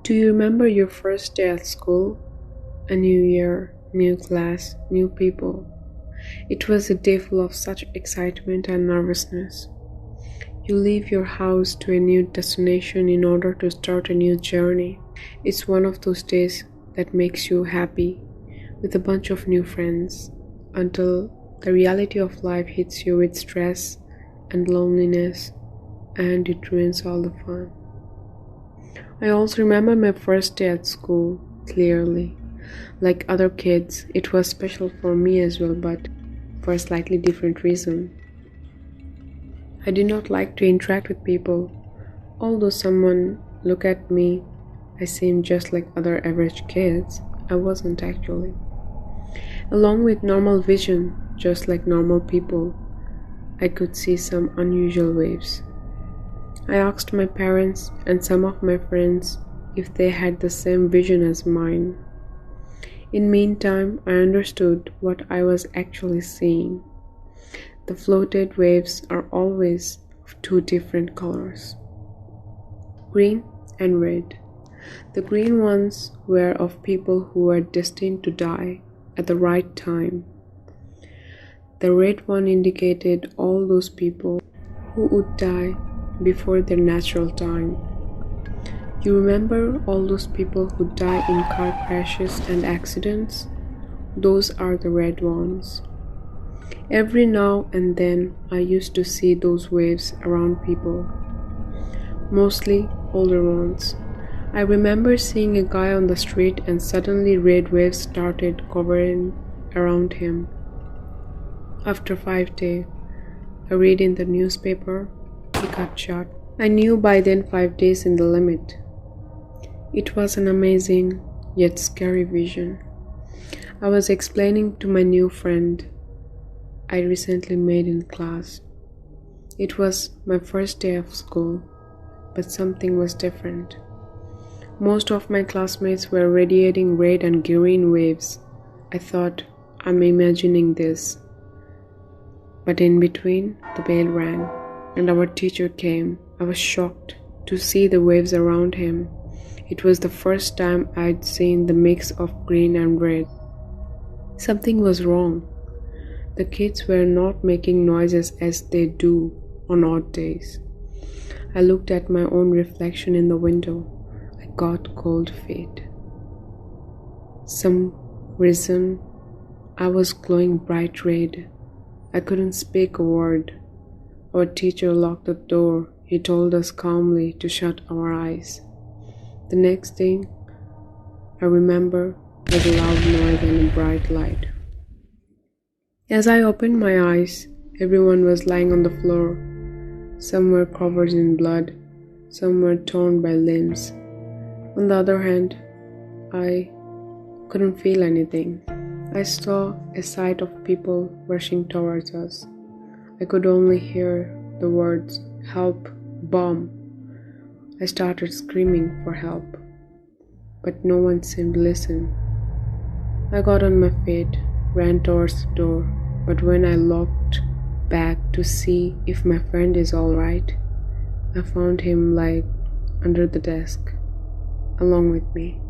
Do you remember your first day at school? A new year, new class, new people. It was a day full of such excitement and nervousness. You leave your house to a new destination in order to start a new journey. It's one of those days that makes you happy with a bunch of new friends until the reality of life hits you with stress and loneliness and it ruins all the fun. I also remember my first day at school clearly. Like other kids, it was special for me as well, but for a slightly different reason. I did not like to interact with people. Although someone looked at me, I seemed just like other average kids. I wasn't actually. Along with normal vision, just like normal people, I could see some unusual waves. I asked my parents and some of my friends if they had the same vision as mine. In meantime, I understood what I was actually seeing. The floated waves are always of two different colors, green and red. The green ones were of people who were destined to die at the right time. The red one indicated all those people who would die before their natural time. You remember all those people who die in car crashes and accidents? Those are the red ones. Every now and then I used to see those waves around people, mostly older ones. I remember seeing a guy on the street and suddenly red waves started covering around him. After 5 days, I read in the newspaper, he got shot. I knew by then 5 days in the limit. It was an amazing yet scary vision. I was explaining to my new friend I recently made in class. It was my first day of school, but something was different. Most of my classmates were radiating red and green waves. I thought, I'm imagining this. But in between, the bell rang, and our teacher came. I was shocked to see the waves around him. It was the first time I'd seen the mix of green and red. Something was wrong. The kids were not making noises as they do on odd days. I looked at my own reflection in the window. I got cold feet. Some reason I was glowing bright red. I couldn't speak a word. Our teacher locked the door. He told us calmly to shut our eyes. The next thing I remember was a loud noise and a bright light. As I opened my eyes, everyone was lying on the floor. Some were covered in blood, some were torn by limbs. On the other hand, I couldn't feel anything. I saw a sight of people rushing towards us. I could only hear the words, "Help, bomb." I started screaming for help, but no one seemed to listen. I got on my feet, ran towards the door, but when I looked back to see if my friend is all right, I found him lying under the desk, along with me.